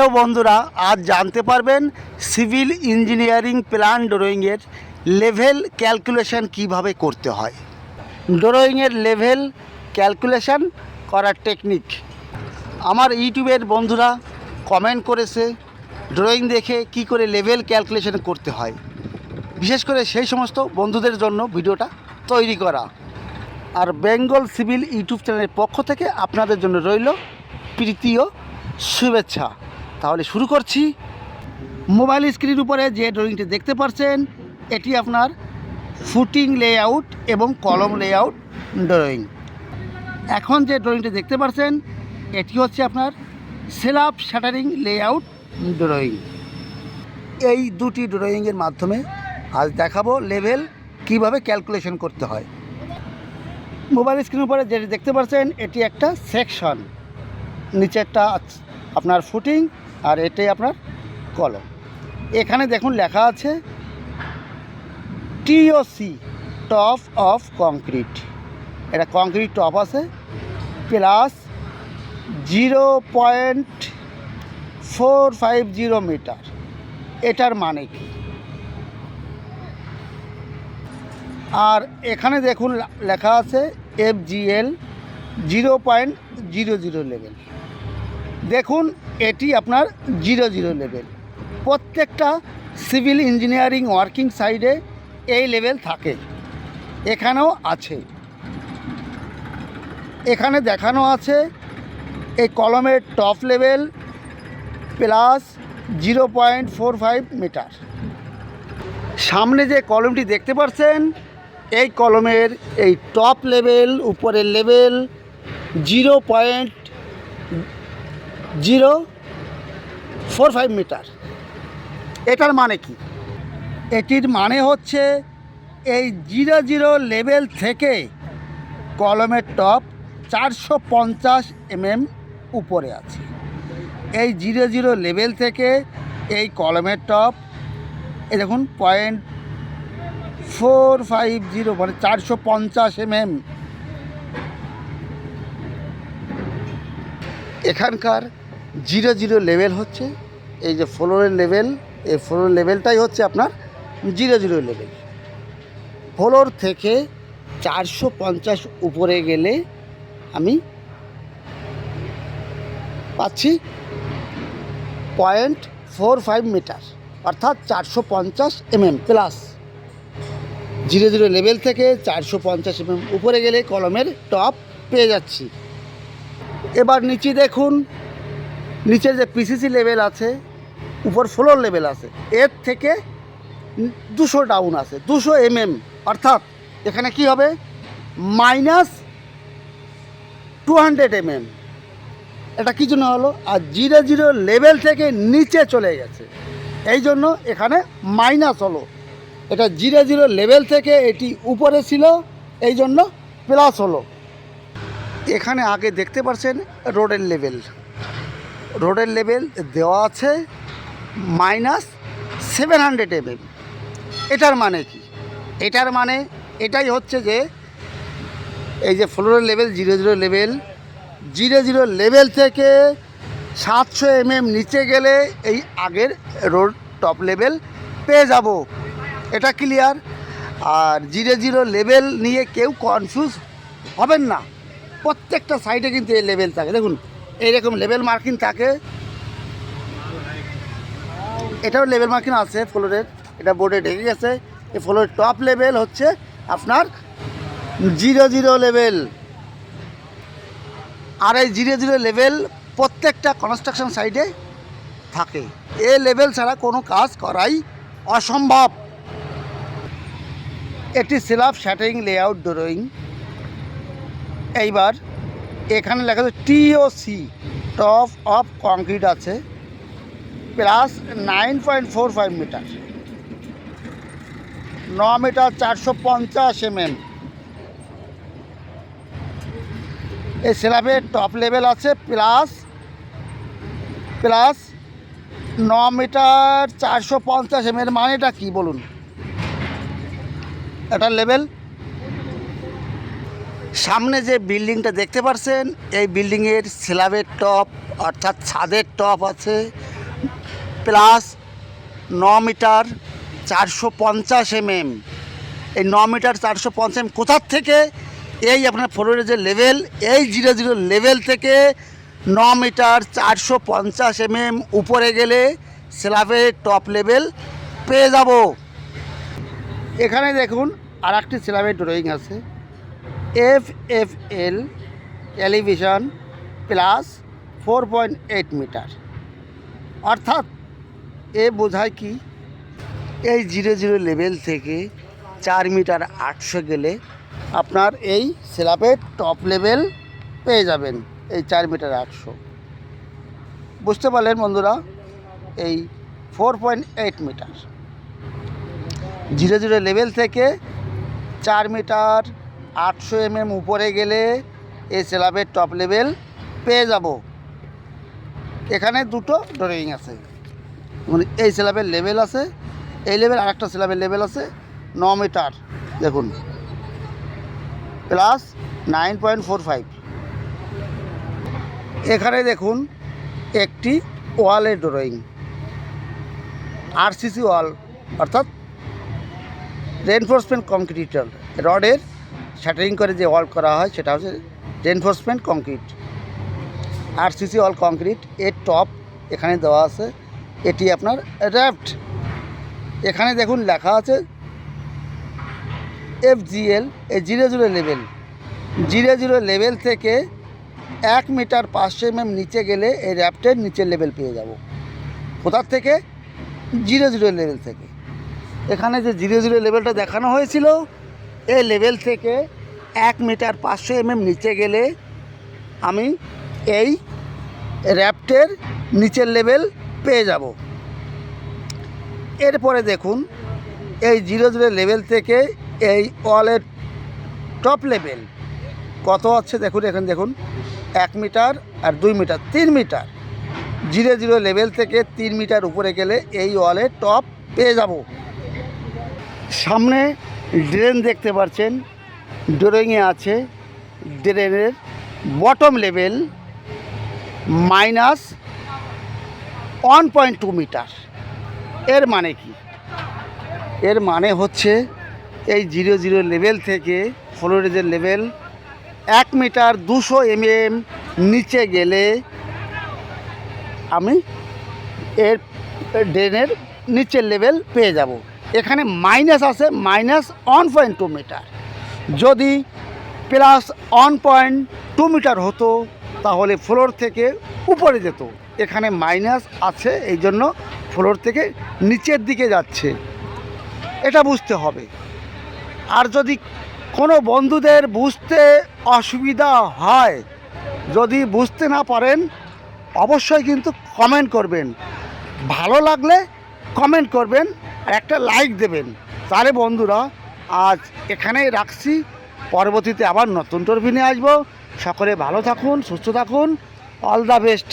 Hello বন্ধুরা, আজ জানতে পারবেন সিভিল ইঞ্জিনিয়ারিং প্ল্যান ড্রয়িংয়ের লেভেল ক্যালকুলেশন কিভাবে করতে হয়। ড্রয়িংয়ের লেভেল ক্যালকুলেশন করার টেকনিক। আমার ইউটিউবের বন্ধুরা কমেন্ট করেছে ড্রয়িং দেখে কি করে লেভেল ক্যালকুলেশন করতে হয়। বিশেষ করে সেই সমস্ত বন্ধুদের জন্য ভিডিওটা তৈরি করা। আর বেঙ্গল সিভিল ইউটিউব চ্যানেলের পক্ষ থেকে আপনাদের জন্য রইল প্রীতি ও শুভেচ্ছা। তাহলে শুরু করছি। মোবাইল স্ক্রিনের উপরে যে ড্রয়িংটি দেখতে পাচ্ছেন এটি আপনার ফুটিং লেআউট এবং কলম লেআউট ড্রয়িং। এখন যে ড্রয়িংটি দেখতে পাচ্ছেন এটি হচ্ছে আপনার স্ল্যাব শাটারিং লেআউট ড্রয়িং। এই দুটি ড্রয়িংয়ের মাধ্যমে আজ দেখাবো লেভেল কিভাবে ক্যালকুলেশন করতে হয়। মোবাইল স্ক্রিনের উপরে যেটি দেখতে পাচ্ছেন এটি একটা সেকশন, নিচেরটা আপনার ফুটিং আর এটাই আপনার কলম। এখানে দেখুন লেখা আছে টিওসি, টপ অফ কংক্রিট। এটা কংক্রিট টপ আছে প্লাস 0.450 মিটার। এটার মানে কি? আর এখানে দেখুন লেখা আছে FGL 0.00 লেভেল। দেখুন এটি আপনার 00 লেভেল। প্রত্যেকটা সিভিল ইঞ্জিনিয়ারিং ওয়ার্কিং সাইডে এই লেভেল থাকে, এখানেও আছে। এখানে দেখানো আছে এই কলমের টপ লেভেল প্লাস 0.45 মিটার। সামনে যে কলমটি দেখতে পাচ্ছেন এই কলমের এই টপ লেভেল, উপরের লেভেল 0.045 মিটার। এটার মানে কি? এটির মানে হচ্ছে এই 00 লেভেল থেকে কলমের টপ 450 mm উপরে আছে। এই 00 লেভেল থেকে এই কলমের টপ এই দেখুন 0.450 মানে 450 mm। এখানকার 00 লেভেল হচ্ছে এই যে ফ্লোরের লেভেল, এই ফ্লোর লেভেলটাই হচ্ছে আপনার 00 লেভেল। ফ্লোর থেকে 450 উপরে গেলে আমি পাচ্ছি 0.45 মিটার, অর্থাৎ 450 mm প্লাস। 00 লেভেল থেকে 450 mm উপরে গেলে কলমের টপ পেয়ে যাচ্ছি। এবার নিচে দেখুন, নিচের যে পিসিসি লেভেল আছে, উপর ফ্লোর লেভেল আছে, এর থেকে 200 ডাউন আছে 200 mm, অর্থাৎ এখানে কি হবে -200 mm। এটা কী জন্য হলো? আর 00 লেভেল থেকে নিচে চলে গেছে, এই জন্য এখানে মাইনাস হলো। এটা 00 লেভেল থেকে এটি উপরে ছিল, এই জন্য প্লাস হলো। এখানে আগে দেখতে পাচ্ছেন রোডের লেভেল, রোডের লেভেল দেওয়া আছে -700 mm। এটার মানে কি? এটার মানে এটাই হচ্ছে যে এই যে ফ্লোরের লেভেল 00 লেভেল, 00 লেভেল থেকে 700 mm নিচে গেলে এই আগের রোড টপ লেভেল পেয়ে যাব। এটা ক্লিয়ার? আর 00 লেভেল নিয়ে কেউ কনফিউজ হবেন না। প্রত্যেকটা সাইডে কিন্তু এই লেভেল থাকে, দেখুন এইরকম লেভেল মার্কিং থাকে। এটাও লেভেল মার্কিং আছে ফ্লোরের, এটা বোর্ডে ঢেকে গেছে। এই ফ্লোরের টপ লেভেল হচ্ছে আপনার 00 লেভেল। আর এই 00 লেভেল প্রত্যেকটা কনস্ট্রাকশন সাইডে থাকে। এ লেভেল ছাড়া কোনো কাজ করাই অসম্ভব। এটি স্ল্যাব শাটারিং লেআউট ড্রয়িং। এইবার এখানে লেখা আছে টিওসি, টপ অফ কংক্রিট আছে প্লাস 9.45 মিটার, 9 মিটার 450 mm। এই স্ল্যাবের টপ লেভেল আছে প্লাস 9 মিটার 450 mm। মানেটা কি বলুন? এটা লেভেল। সামনে যে বিল্ডিংটা দেখতে পাচ্ছেন এই বিল্ডিংয়ের স্ল্যাবের টপ অর্থাৎ ছাদের টপ আছে প্লাস 9 মিটার 450 mm। এই 9 মিটার 450 mm কোথার থেকে? এই আপনার ফ্লোরের যে লেভেল, এই 00 লেভেল থেকে 9 মিটার 450 mm উপরে গেলে স্ল্যাবের টপ লেভেল পেয়ে যাব। এখানে দেখুন আর একটি স্ল্যাবের ড্রয়িং আছে, FFL এলিভেশন প্লাস 4.8 মিটার। অর্থাৎ এ বোঝায় কি, এই 00 লেভেল থেকে 4 মিটার 800 গেলে আপনার এই স্ল্যাবের টপ লেভেল পেয়ে যাবেন, এই 4 মিটার 800। বুঝতে পারলেন বন্ধুরা? এই 4.8 মিটার 00 লেভেল থেকে 4 মিটার 800 mm উপরে গেলে এই স্ল্যাবের টপ লেভেল পেয়ে যাব। এখানে দুটো ড্রয়িং আছে, মানে এই স্ল্যাবের লেভেল আছে, এই লেভেল আর একটা স্ল্যাবের লেভেল আছে 9 মিটার দেখুন প্লাস 9.45। এখানে দেখুন একটি ওয়ালের ড্রয়িং, RCC ওয়াল অর্থাৎ রেনফোর্সমেন্ট কংক্রিট রডের শ্যাটারিং করে যে ওয়াল করা হয় সেটা হচ্ছে রেনফোর্সমেন্ট কংক্রিট, RCC ওয়াল কংক্রিট। এর টপ এখানে দেওয়া আছে, এটি আপনার র্যাপড। এখানে দেখুন লেখা আছে FGL, এই 00 লেভেল, 00 লেভেল থেকে 1 মিটার 500 mm নিচে গেলে এই র্যাপটের নিচের লেভেল পেয়ে যাব। কোথার থেকে? 00 লেভেল থেকে। এখানে যে 00 লেভেলটা দেখানো হয়েছিল, এই লেভেল থেকে 1 মিটার 500 mm নিচে গেলে আমি এই র্যাপটের নিচের লেভেল পেয়ে যাব। এরপরে দেখুন এই 00 লেভেল থেকে এই ওয়ালের টপ লেভেল কত আছে দেখুন, এখানে দেখুন 1 মিটার আর 2 মিটার, 3 মিটার। 00 লেভেল থেকে 3 মিটার উপরে গেলে এই ওয়ালের টপ পেয়ে যাব। সামনে ড্রেন দেখতে পাচ্ছেন, ড্রয়িংয়ে আছে ড্রেনের বটম লেভেল -1.2 মিটার। এর মানে কি? এর মানে হচ্ছে এই 00 লেভেল থেকে ফ্লোরের যে লেভেল 1 মিটার 200 mm নিচে গেলে আমি এর ড্রেনের নিচের লেভেল পেয়ে যাব। এখানে মাইনাস আছে -1.2 মিটার। যদি +1.2 মিটার হতো তাহলে ফ্লোর থেকে উপরে যেত। এখানে মাইনাস আছে, এই জন্য ফ্লোর থেকে নিচের দিকে যাচ্ছে, এটা বুঝতে হবে। আর যদি কোনো বন্ধুদের বুঝতে অসুবিধা হয়, যদি বুঝতে না পারেন অবশ্যই কিন্তু কমেন্ট করবেন, ভালো লাগলে কমেন্ট করবেন আর একটা লাইক দেবেন। তাহলে বন্ধুরা আজ এখানেই রাখছি, পরবর্তীতে আবার নতুন টপিক নিয়ে আসবো। সকলে ভালো থাকুন, সুস্থ থাকুন, অল দ্য বেস্ট।